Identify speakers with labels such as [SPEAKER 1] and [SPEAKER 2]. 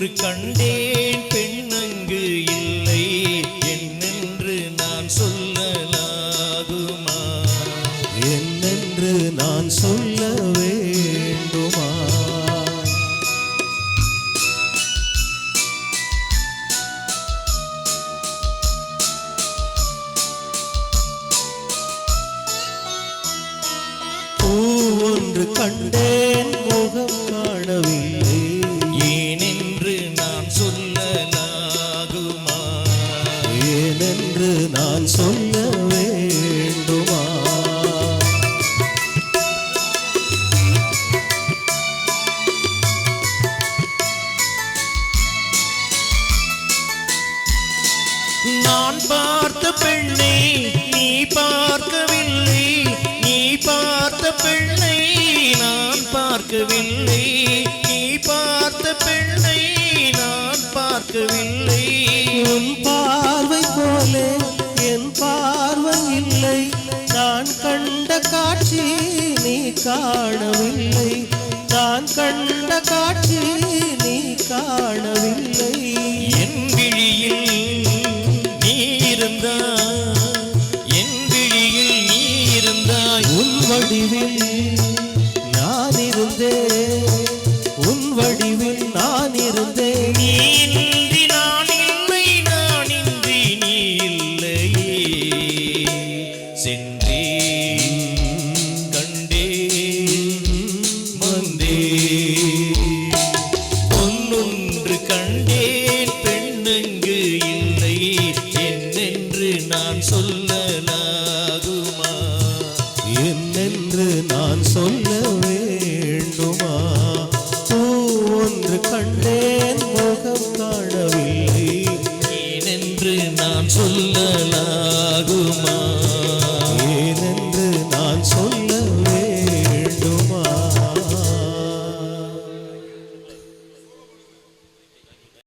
[SPEAKER 1] ஒன்று கண்டேன் பெண்ணங்கு இல்லை என்னென்று நான் சொல்லலாகுமா?
[SPEAKER 2] என்னென்று நான் சொல்ல வேண்டுமா? ஒன்று கண்டேன் முகம் காணவில்லை
[SPEAKER 1] ஏனென்று நான் சொல்லலாகுமா?
[SPEAKER 2] ஏனென்று நான் சொல்ல வேண்டுமா?
[SPEAKER 1] நான் பார்த்த பெண்ணை நீ பார்க்கவில்லை, நீ பார்த்த பெண்ணை நான் பார்க்கவில்லை, நீ பார்த்த பெண்ணை நான் பார்க்கவில்லை.
[SPEAKER 2] உன் பார்வை போலே என் பார்வை இல்லை, நான் கண்ட காட்சி நீ காணவில்லை, நான் கண்ட காட்சி நீ காணவில்லை.
[SPEAKER 1] என் விழியில் நீ இருந்தாய், என் விழியில் நீ இருந்தாய்,
[SPEAKER 2] உன் வடிவில் நான் இருந்தேன், உன் வடிவில் நான் இருந்தேன்.
[SPEAKER 1] நீ இன்றி நான் இல்லை, நான் இன்றி நீ இல்லையே. சென்றேன் கண்டேன் வந்தேன், பொன்னொன்று கண்டேன் பெண்ணங்கு இல்லை என்னென்று நான் சொல்லலாகுமா?
[SPEAKER 2] என்னென்று நான் சொல்ல வேண்டுமா? ஒன்று கண்டே